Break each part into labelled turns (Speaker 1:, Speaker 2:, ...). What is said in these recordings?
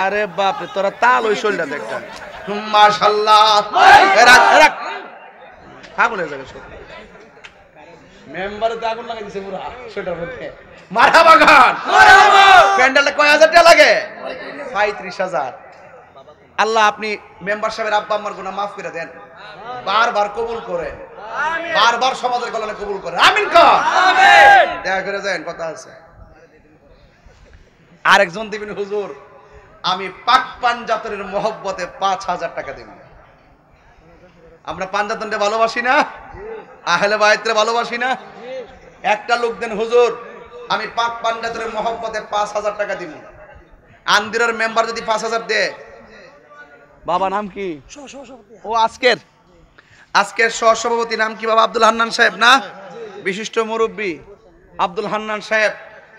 Speaker 1: আরে বাপ রে, তোরা তাল ওই শোলটা দেখ মাশাআল্লাহ। আগুন হয়ে যাবে সব মেম্বারে তো আগুন লাগাই দিছে পুরো সেটার মধ্যে। মারহাবা গান, মারহাবা। প্যান্ডেলটা কয় হাজার টাকা লাগে? ৩৫,০০০। আল্লাহ আপনি মেম্বার সাহেবের আব্বা আম্মার গুনাহ মাফ করে দেন, বারবার কবুল করেন, বারবার সমাজের কল্যাণে কবুল করেন। আমিন কর, আমিন। দয়া করে যান, কথা আছে। আরেকজন দিবেন, হুজুর আমি পাক পাঞ্জাতনের মহব্বতে ৫,০০০ টাকা দিব। আমরা পাঞ্জাতনকে ভালোবাসি না, আহলে বাইতরে ভালোবাসি না। একটা লোক দেন, হুজুর আমি পাক পাঞ্জাতনের মহব্বতে ৫,০০০ টাকা দিব। আন্দিরের মেম্বার যদি ৫,০০০ দেয়, বাবা নাম কি? ও আজকের সহসভাপতি নাম কি বাবা? আব্দুল হান্নান সাহেব না? বিশিষ্ট মুরব্বী আব্দুল হান্নান সাহেব,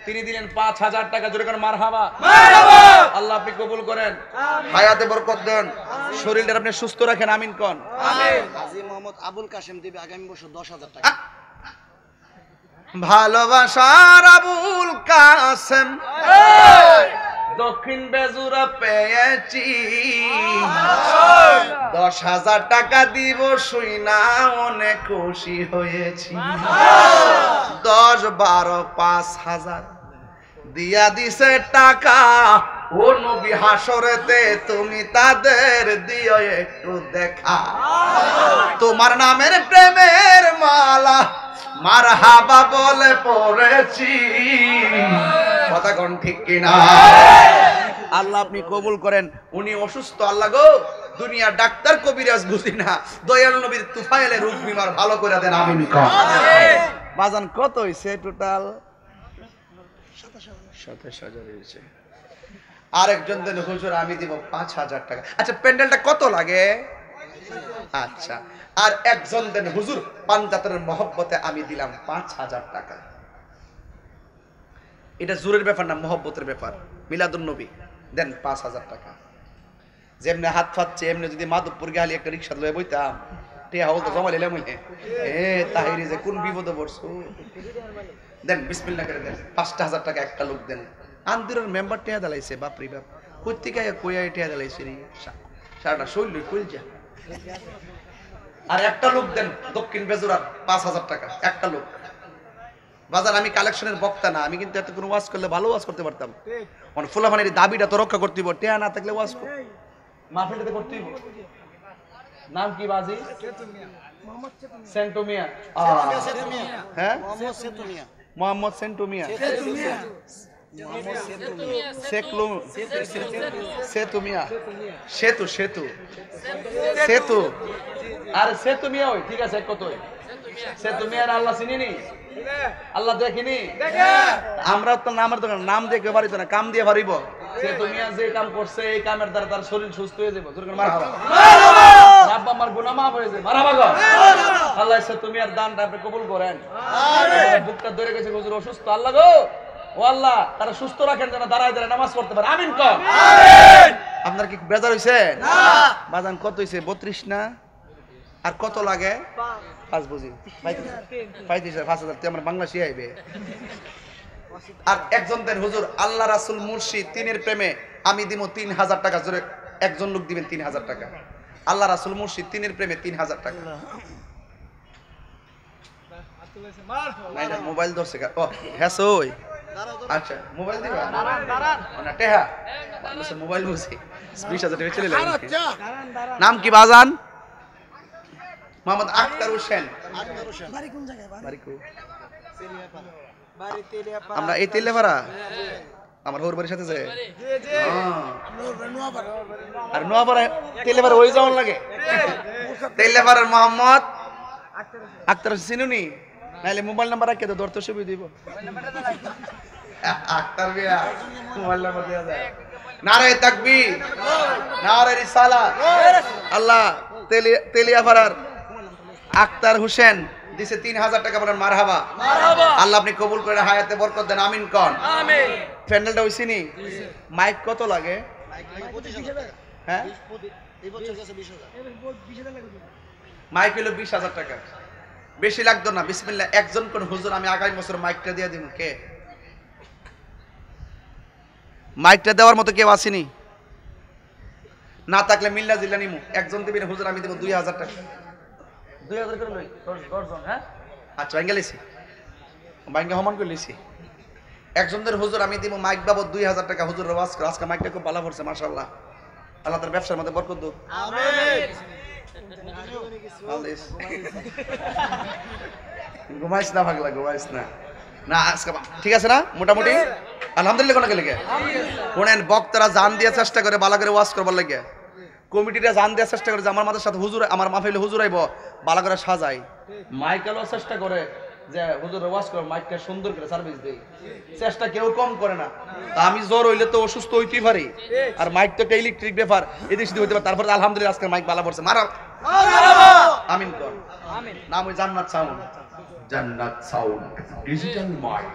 Speaker 1: তিনি দিলেন ৫,০০০ টাকা। জোরে করে মারহাবা, মারহাবা। আল্লাহ আপনি কবুল করেন, হায়াতে বরকত দেন, শরীরটা আপনি সুস্থ রাখেন। আমিন কোন, আমিন।
Speaker 2: হাজী মোহাম্মদ আবুল কাশেম দিবে আগামী বছর ১০,০০০ টাকা।
Speaker 1: ভালোবাসার আবুল কাসেম দক্ষিণ বেজুরা পেয়েছি, ১০,০০০ টাকা দিব শুইনা অনেক খুশি হয়েছি। ১০, ১২, ৫,০০০ দিয়া দিছে টাকা। ও নবী হাসরেতে তুমি তাদের দিও একটু দেখা, তোমার নামের প্রেমের মালা মারহাবা বলে পড়েছি। কথা কোন ঠিক কিনা? আল্লাহ আপনি কবুল করেন। উনি অসুস্থ, আল্লাহ গো দুনিয়ার ডাক্তার কবিরাজ বুঝি না, দয়াল নবীর তুফাইলে রোগ বিমার ভালো করে দেন। আমিন কর। বাজান কত হইছে টোটাল? ২৭,০০০ হয়েছে। আরেকজন দেন, হুজুর আমি দিব ৫,০০০ টাকা। আচ্ছা প্যান্ডেলটা কত লাগে? আচ্ছা, আর একজন দেন, হুজুর পাঞ্জাতনের মহব্বতে আমি দিলাম ৫,০০০ টাকা। এটা জোরের ব্যাপার না, মহব্বতের ব্যাপার। মিলাদুন নবী দেন ৫,০০০ টাকা। যেমনি হাত ফাচ্ছে এমনি যদি মাধবপুর গেলে একটা রিক্সা লয়ে বইতাম, টিয়া হল তো জমা নিলাম। তাহিরি যে কোন বিপদে পড়ছো, দেন বিসমিল্লাহ করে দেন ৫,০০০ টাকা। একটা লোক দেন, আন্দিরের মেম্বার টিয়া দালাইছে, বাপরি বাপ কর্তিকা কইয়া টিয়া দালাইছে রে, সারাটা শৈল কইল যা। আর একটা লোক দেন দক্ষিণ বেজুরার ৫,০০০ টাকা। একটা লোক। বাজার আমি কালেকশনের বক্তা না, আমি কিন্তু এত কোনো ওয়াজ করলে ভালো ওয়াজ করতে পারতাম। মানে ফুলাফানের দাবিটা তো রক্ষা করতে হইব, টিয়া না থাকলে ওয়াজ মাহফিলটাতে করতে হইব। নাম কি বাজি? সেন্টু মিয়া। হ্যাঁ, মোহাম্মদ সেন্টু মিয়া। সেতু মিয়া, সেতু সেতু সেতু আর সেতু মিয়া ওই ঠিক আছে। কত সেতু মিয়ার আল্লাহ চিনিনি, আল্লাহ দেখিনি। আমরা তো নামের দোকান নাম দেখে পারিত না, কাম দিয়ে পারিব। সেতু মিয়া যে কাম করছে এই কামের দ্বারা তার শরীর সুস্থ হয়ে যাবে। মারহাবা, আব্বা আমার গুনাহ মাফ হয়ে যাবে। মারহাবা গো। আল্লাহ সেতু মিয়ার দানটা আপনি কবুল করেন। বুকটা ধরে গেছে, হুজুর অসুস্থ, আল্লাহ গো ও আল্লাহ তারা সুস্থ রাখেন, যেন দাঁড়ায় দাঁড়ায় নামাজ পড়তে পারে। আমিন কর, আমিন। আপনার কি বেজার হইছে? না বাজান কত হইছে? ৩২ না? আর কত লাগে? ৫ বুঝি ৫,০০০ আমার বাংলাদেশি আইবে। আর একজন দেন, হুজুর আল্লাহ রাসূল মুর্শিদ তিনের প্রেমে আমি দিব ৩,০০০ টাকা। জোরে একজন লোক দিবেন ৩,০০০ টাকা। আল্লাহ রাসূল মুর্শিদ তিনের প্রেমে ৩,০০০ টাকা। মোবাইল ধরছে ও হ্যাঁ সই। আচ্ছা মোবাইল দিবা না টেহা মানুষের মোবাইল বুঝি ২০,০০০ টাকা চলে লাগে। নাম কি বাজান? মোহাম্মদ আখতার হোসেন। বাড়ি কোন জায়গায়? বাড়ি কো? আমরা এই তেলেপাড়া, আমার ওর বাড়ির সাথে যায়। আর নোয়াপাড়া তেলেপাড়া ওই যাওয়ার লাগে। তেলেপাড়ার মোহাম্মদ আখতার হোসেন চিনুনি? নাইলে মোবাইল নাম্বার রাখে তো ধরতে সুবিধা দিব। আখতার মিয়া মোবাইল নাম্বার দেওয়া যায়। নারে তাকবীর, নারে রিসালাত। আল্লাহ তেলিয়াপাড়ার আখতার হোসেন দিছে ৩,০০০ টাকা। বলেন মারহাবা, মারহাবা। আল্লাহ আপনি কবুল করে হায়াতে বরকত দেন। আমিন কোন, আমিন। প্যান্ডেলটা হইছে নি? মাইক কত লাগে? হ্যাঁ মাইক হলো ২০,০০০ টাকা, বেশি লাগতো না। বিসমিল্লাহ। একজন কোন হুজুর আমি আগামী বছর মাইকটা দিয়ে দিব। কে মাইকটা দেওয়ার মতো কেউ আসেনি? না থাকলে মিল্লা জিল্লা নিমু একজন দিবি হুজুর আমি দেব 2000 টাকা 2000 করে লই 10 জন হ্যাঁ আচ্ছা বাঙ্গালিছি বাঙ্গা হমান করে লিছি একজনদের হুজুর আমি দিব মাইক বাবদ 2000 টাকা হুজুর ওয়াজ করে আজকে মাইকটা খুব ভালো করছে মাশাআল্লাহ আল্লাহ তার ব্যবসার মধ্যে বরকত দাও আমিন ঘুমাইস না ভাগলা ঘুমাইস না না আজকে ঠিক আছে না মোটামুটি আলহামদুলিল্লাহ কোন লেগে কোনেন বক্তারা জান দিয়ে চেষ্টা করে ভালো করে ওয়াজ করবার লাগে কমিটিরা জান দিয়ে চেষ্টা করে যে আমার মাদের সাথে হুজুর আমার মাহফিলে হুজুর আইব ভালো করে সাজাই মাইকেলও চেষ্টা করে যে হুজুর ওয়াজ করে মাইকটা সুন্দর করে সার্ভিস দেই চেষ্টা কেউ কম করে না তা আমি জ্বর হইলে তো অসুস্থ হইতেই পারি আর মাইক তো একটা ইলেকট্রিক ব্যাপার এদিক সেদিক হইতে পারে তারপর আলহামদুলিল্লাহ আজকে মাইক ভালো পড়ছে মারা আমিন কর আমিন নাম ওই জান্নাত সাউন্ড ডিজিটাল মাইক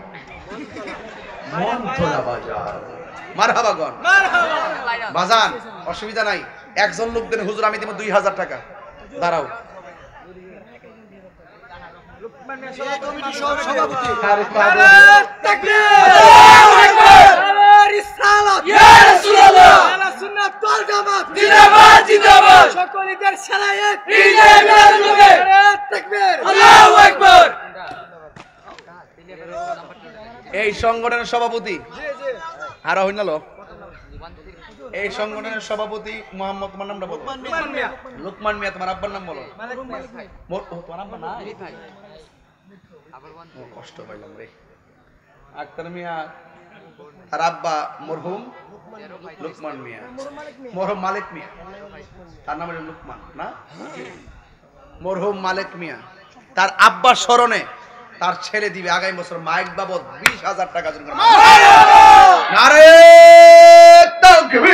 Speaker 1: মনতলা বাজার মারহাবা গন মারহাবা বাজান অসুবিধা নাই একজন লোক দেন হুজুর আমি দেব 2000 টাকা দাঁড়াও কমিটি সভাপতি তাকবীর আল্লাহু আকবার রিসালাত ইয়া রাসূলুল্লাহ আলা সুন্নাত ওয়াল জামাত জিন্দাবাদ জিন্দাবাদ সকলদের সালায়াত ঈদে মিলাদুন নবী তাকবীর আল্লাহু আকবার এই সংগঠনের সভাপতি আর হইনালো এই সংগঠনের সভাপতি মোহাম্মদ তোমার নামটা বলো লোকমান মিয়া তোমার আব্বার নাম বলো তোমার আব্বা না কষ্ট পাইলাম রে আক্তার মিয়া আর আব্বা মরহুম লোকমান মিয়া মরহুম মালিক মিয়া তার নাম হলো লোকমান না মরহুম মালিক মিয়া তার আব্বার স্মরণে তার ছেলে দিবে আগামী বছর মাইক বাবদ 20,000 টাকা জন্য নারে তাকবীর